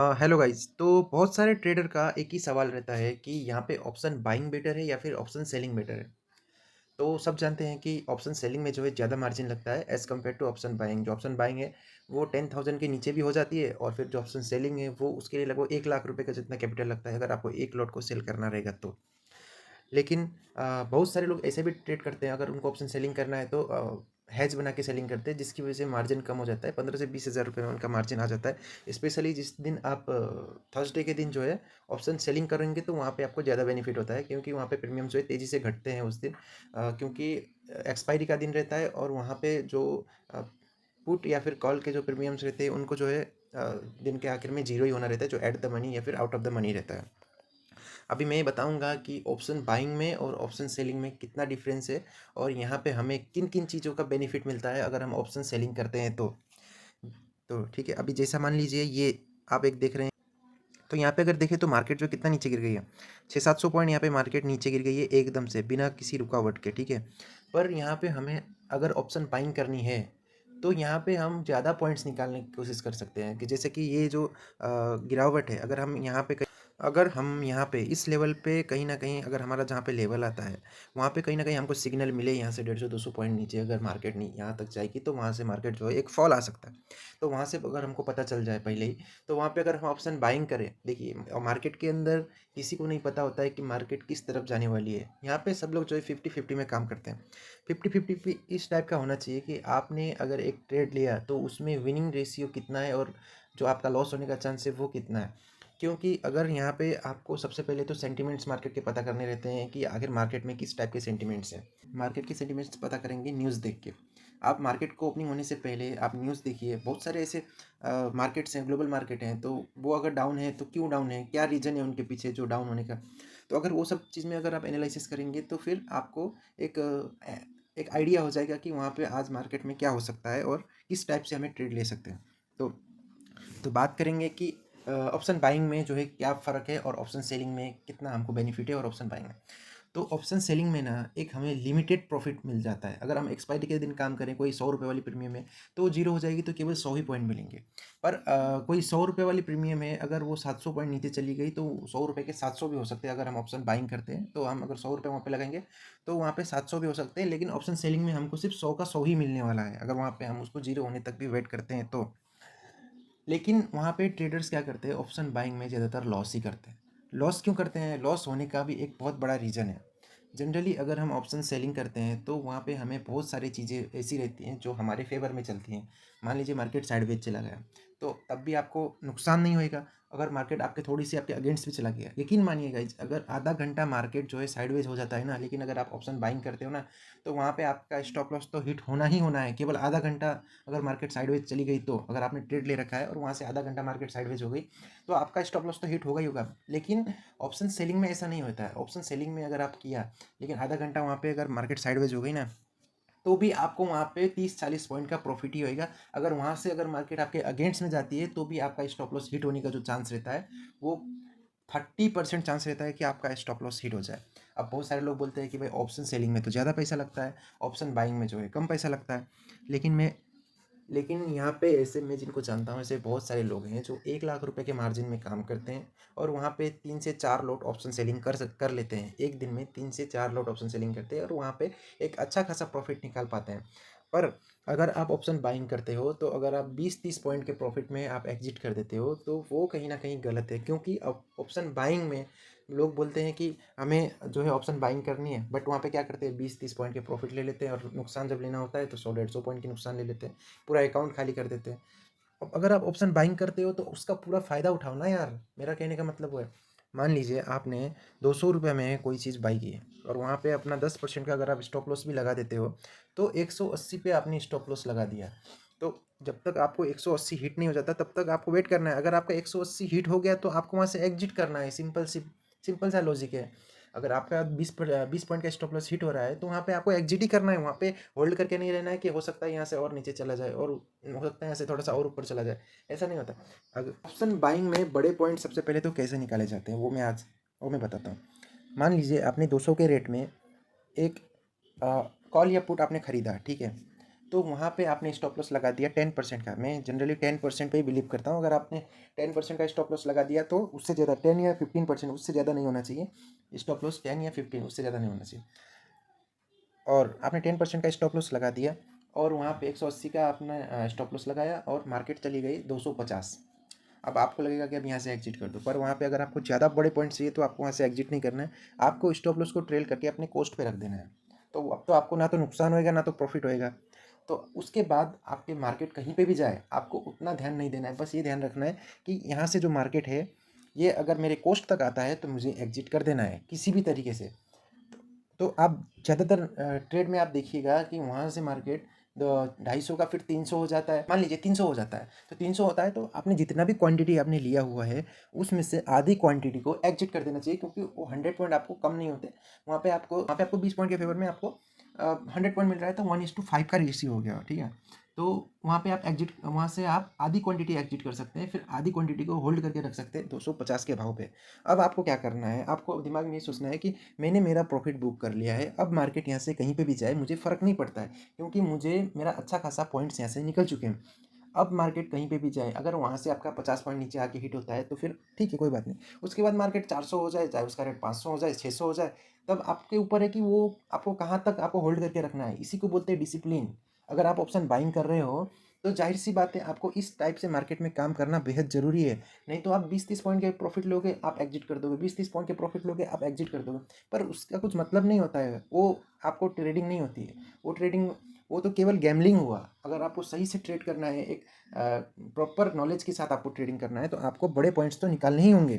Hello guys. तो बहुत सारे ट्रेडर का एक ही सवाल रहता है कि यहाँ पे ऑप्शन बाइंग बेटर है या फिर ऑप्शन सेलिंग बेटर है। तो सब जानते हैं कि ऑप्शन सेलिंग में जो है ज़्यादा मार्जिन लगता है as compare to option buying. जो ऑप्शन बाइंग है वो 10,000 के नीचे भी हो जाती है, और फिर जो ऑप्शन सेलिंग है वो उसके लिए लगभग 1 लाख रुपए का जितना कैपिटल लगता है अगर आपको एक लॉट को सेल करना रहेगा तो। लेकिन बहुत सारे लोग ऐसे भी ट्रेड करते हैं, अगर उनको ऑप्शन सेलिंग करना है तो हैज बना के सेलिंग करते हैं, जिसकी वजह से मार्जिन कम हो जाता है। 15 से 20 हज़ार रुपये में उनका मार्जिन आ जाता है। स्पेशली जिस दिन आप थर्सडे के दिन जो है ऑप्शन सेलिंग करेंगे तो वहाँ पे आपको ज़्यादा बेनिफिट होता है, क्योंकि वहाँ पे प्रीमियम जो है तेज़ी से घटते हैं उस दिन। क्योंकि एक्सपायरी का दिन रहता है, और वहाँ पे जो पुट या फिर कॉल के जो प्रीमियम्स रहते हैं उनको जो है दिन के आखिर में जीरो ही होना रहता है, जो एट द मनी या फिर आउट ऑफ द मनी रहता है। अभी मैं ये बताऊंगा कि ऑप्शन बाइंग में और ऑप्शन सेलिंग में कितना डिफरेंस है, और यहाँ पे हमें किन किन चीज़ों का बेनिफिट मिलता है अगर हम ऑप्शन सेलिंग करते हैं तो ठीक है। अभी जैसा मान लीजिए ये आप एक देख रहे हैं, तो यहाँ पे अगर देखें तो मार्केट जो कितना नीचे गिर गई है, 600-700 पॉइंट यहाँ पे मार्केट नीचे गिर गई है एकदम से बिना किसी रुकावट के, ठीक है। पर यहाँ पे हमें अगर ऑप्शन बाइंग करनी है तो यहाँ पे हम ज़्यादा पॉइंट्स निकालने की कोशिश कर सकते हैं, कि जैसे कि ये जो गिरावट है, अगर हम यहाँ पे इस लेवल पे कहीं ना कहीं, अगर हमारा जहाँ पे लेवल आता है वहाँ पे कहीं ना कहीं हमको सिग्नल मिले, यहाँ से 150-200 पॉइंट नीचे अगर मार्केट नहीं यहाँ तक जाएगी तो वहाँ से मार्केट जो है एक फॉल आ सकता है। तो वहाँ से अगर हमको पता चल जाए पहले ही, तो वहाँ पे अगर हम ऑप्शन बाइंग करें, देखिए मार्केट के अंदर किसी को नहीं पता होता है कि मार्केट किस तरफ जाने वाली है। यहाँ पे सब लोग जो है 50-50 में काम करते हैं। 50-50 इस टाइप का होना चाहिए कि आपने अगर एक ट्रेड लिया तो उसमें विनिंग रेशियो कितना है, और जो आपका लॉस होने का चांस है वो कितना है। क्योंकि अगर यहाँ पे आपको सबसे पहले तो सेंटिमेंट्स मार्केट के पता करने रहते हैं कि आखिर मार्केट में किस टाइप के सेंटिमेंट्स हैं। मार्केट के सेंटिमेंट्स पता करेंगे न्यूज़ देख के। आप मार्केट को ओपनिंग होने से पहले आप न्यूज़ देखिए। बहुत सारे ऐसे मार्केट्स हैं, ग्लोबल मार्केट हैं, तो वो अगर डाउन है तो क्यों डाउन है, क्या रीज़न है उनके पीछे जो डाउन होने का। तो अगर वो सब चीज़ में अगर आप एनालिसिस करेंगे तो फिर आपको एक एक आइडिया हो जाएगा कि वहाँ पे आज मार्केट में क्या हो सकता है और किस टाइप से हमें ट्रेड ले सकते हैं। तो बात करेंगे कि ऑप्शन बाइंग में जो है क्या फ़र्क है, और ऑप्शन सेलिंग में कितना हमको बेनिफिट है, और ऑप्शन बाइंग में। तो ऑप्शन सेलिंग में ना एक हमें लिमिटेड प्रॉफिट मिल जाता है। अगर हम एक्सपायरी के दिन काम करें, कोई 100 रुपये वाली प्रीमियम है तो वो जीरो हो जाएगी, तो केवल 100 ही पॉइंट मिलेंगे। पर कोई 100 रुपये वाली प्रीमियम है, अगर वो 700 पॉइंट नीचे चली गई तो 100 रुपये के 700 भी हो सकते हैं। अगर हम ऑप्शन बाइंग करते हैं तो हम अगर 100 रुपये वहाँ पे लगाएंगे तो वहाँ पे 700 भी हो सकते हैं, लेकिन ऑप्शन सेलिंग में हमको सिर्फ 100 का 100 ही मिलने वाला है, अगर वहाँ पे हम उसको जीरो होने तक भी वेट करते हैं तो। लेकिन वहाँ पे ट्रेडर्स क्या करते हैं, ऑप्शन बाइंग में ज़्यादातर लॉस ही करते हैं। लॉस क्यों करते हैं, लॉस होने का भी एक बहुत बड़ा रीज़न है। जनरली अगर हम ऑप्शन सेलिंग करते हैं तो वहाँ पे हमें बहुत सारी चीज़ें ऐसी रहती हैं जो हमारे फेवर में चलती हैं। मान लीजिए मार्केट साइडवेज चला गया तो तब भी आपको नुकसान नहीं होएगा। अगर मार्केट आपके थोड़ी सी आपके अगेंस्ट भी चला गया, यकीन मानिए गाइज, अगर आधा घंटा मार्केट जो है साइडवेज हो जाता है ना, लेकिन अगर आप ऑप्शन बाइंग करते हो ना, तो वहाँ पे आपका स्टॉप लॉस तो हिट होना ही होना है। केवल आधा घंटा अगर मार्केट साइडवेज चली गई, तो अगर आपने ट्रेड ले रखा है और वहाँ से आधा घंटा मार्केट साइडवेज हो गई, तो आपका स्टॉप लॉस तो हिट होगा ही होगा। लेकिन ऑप्शन सेलिंग में ऐसा नहीं होता है। ऑप्शन सेलिंग में अगर आप किया, लेकिन आधा घंटा वहाँ पे अगर मार्केट साइडवेज हो गई ना, तो भी आपको वहाँ पे 30-40 पॉइंट का प्रॉफिट ही होएगा। अगर वहाँ से अगर मार्केट आपके अगेंस्ट में जाती है तो भी आपका स्टॉप लॉस हिट होने का जो चांस रहता है वो 30% चांस रहता है कि आपका स्टॉप लॉस हिट हो जाए। अब बहुत सारे लोग बोलते हैं कि भाई ऑप्शन सेलिंग में तो ज़्यादा पैसा लगता है, ऑप्शन बाइंग में जो है कम पैसा लगता है। लेकिन मैं लेकिन यहाँ पे ऐसे मैं जिनको जानता हूँ, ऐसे बहुत सारे लोग हैं जो 1 लाख रुपए के मार्जिन में काम करते हैं, और वहाँ पे 3 से 4 लॉट ऑप्शन सेलिंग कर लेते हैं। एक दिन में 3 से 4 लॉट ऑप्शन सेलिंग करते हैं, और वहाँ पे एक अच्छा खासा प्रॉफिट निकाल पाते हैं। पर अगर आप ऑप्शन बाइंग करते हो तो अगर आप 20-30 पॉइंट के प्रॉफिट में आप एग्जिट कर देते हो तो वो कहीं ना कहीं गलत है। क्योंकि अब ऑप्शन बाइंग में लोग बोलते हैं कि हमें जो है ऑप्शन बाइंग करनी है, बट वहाँ पे क्या करते हैं, 20-30 पॉइंट के प्रॉफिट ले लेते हैं, और नुकसान जब लेना होता है तो 100-150 पॉइंट की नुकसान ले लेते हैं, पूरा अकाउंट खाली कर देते हैं। अब अगर आप ऑप्शन बाइंग करते हो तो उसका पूरा फ़ायदा उठाओ ना यार, मेरा कहने का मतलब वो है। मान लीजिए आपने 200 रुपये में कोई चीज़ बाई की है, और वहाँ पे अपना 10% का अगर आप स्टॉप लॉस भी लगा देते हो तो 180 पे आपने स्टॉप लॉस लगा दिया। तो जब तक आपको 180 हिट नहीं हो जाता तब तक आपको वेट करना है। अगर आपका 180 हिट हो गया तो आपको वहाँ से एग्जिट करना है। सिंपल सा लॉजिक है। अगर आपका 20 पॉइंट का स्टॉप लॉस हिट हो रहा है तो वहाँ पे आपको एग्जिट ही करना है। वहाँ पे होल्ड करके नहीं रहना है कि हो सकता है यहाँ से और नीचे चला जाए, और हो सकता है यहाँ से थोड़ा सा और ऊपर चला जाए। ऐसा नहीं होता। अगर ऑप्शन बाइंग में बड़े पॉइंट सबसे पहले तो कैसे निकाले जाते हैं वो मैं बताता हूँ। मान लीजिए आपने 200 के रेट में एक कॉल या पुट आपने खरीदा, ठीक है। तो वहाँ पे आपने स्टॉप लॉस लगा दिया 10% का। मैं जनरली 10% पे ही बिलीव करता हूँ। अगर आपने 10% का स्टॉप लॉस लगा दिया तो उससे ज़्यादा 10 या 15%, उससे ज़्यादा नहीं होना चाहिए। स्टॉप लॉस 10 या 15, उससे ज़्यादा नहीं होना चाहिए। और आपने 10% का स्टॉप लॉस लगा दिया और वहाँ पे 180 का आपने स्टॉप लॉस लगाया और मार्केट चली गई 250। अब आपको लगेगा कि अब यहाँ से एग्जिट कर दो, पर वहाँ पे अगर आपको ज़्यादा बड़े पॉइंट चाहिए तो आपको वहाँ से एग्जिट नहीं करना है। आपको स्टॉप लॉस को ट्रेल करके अपने कोस्ट पे रख देना है। तो अब तो आपको ना तो नुकसान होएगा ना तो प्रॉफिट होएगा। तो उसके बाद आपके मार्केट कहीं पे भी जाए, आपको उतना ध्यान नहीं देना है। बस ये ध्यान रखना है कि यहाँ से जो मार्केट है, ये अगर मेरे कोस्ट तक आता है तो मुझे एग्जिट कर देना है किसी भी तरीके से। तो आप ज़्यादातर ट्रेड में आप देखिएगा कि वहाँ से मार्केट 250 का फिर 300 हो जाता है। मान लीजिए 300 हो जाता है, तो 300 होता है तो आपने जितना भी क्वांटिटी आपने लिया हुआ है उसमें से आधी क्वांटिटी को एग्जिट कर देना चाहिए, क्योंकि वो 100 पॉइंट आपको कम नहीं होते। वहाँ पे आपको 20 पॉइंट के फेवर में आपको 100 पॉइंट मिल रहा है, तो 1:5 का रेशियो हो गया, ठीक है। तो वहाँ से आप आधी क्वांटिटी एग्जिट कर सकते हैं, फिर आधी क्वांटिटी को होल्ड करके रख सकते हैं 250 के भाव पे। अब आपको क्या करना है, आपको दिमाग में ये सोचना है कि मैंने मेरा प्रॉफिट बुक कर लिया है, अब मार्केट यहाँ से कहीं पे भी जाए मुझे फ़र्क नहीं पड़ता है, क्योंकि मुझे मेरा अच्छा खासा पॉइंट्स यहाँ से निकल चुके हैं। अब मार्केट कहीं पे भी जाए, अगर वहाँ से आपका 50 पॉइंट नीचे आके हिट होता है तो फिर ठीक है, कोई बात नहीं। उसके बाद मार्केट 400 हो जाए, चाहे उसका रेट 500 हो जाए, 600 हो जाए, तब आपके ऊपर है कि वो आपको कहाँ तक आपको होल्ड करके रखना है। इसी को बोलते हैं डिसिप्लिन। अगर आप ऑप्शन बाइंग कर रहे हो तो जाहिर सी बात है आपको इस टाइप से मार्केट में काम करना बेहद ज़रूरी है। नहीं तो आप 20-30 पॉइंट के प्रॉफिट लोगे, आप एग्जिट कर दोगे, 20-30 पॉइंट के प्रॉफिट लोगे, आप एग्जिट कर दोगे। पर उसका कुछ मतलब नहीं होता है, वो आपको ट्रेडिंग नहीं होती है। वो तो केवल गैम्बलिंग हुआ। अगर आपको सही से ट्रेड करना है, एक प्रॉपर नॉलेज के साथ आपको ट्रेडिंग करना है, तो आपको बड़े पॉइंट्स तो निकालने ही होंगे।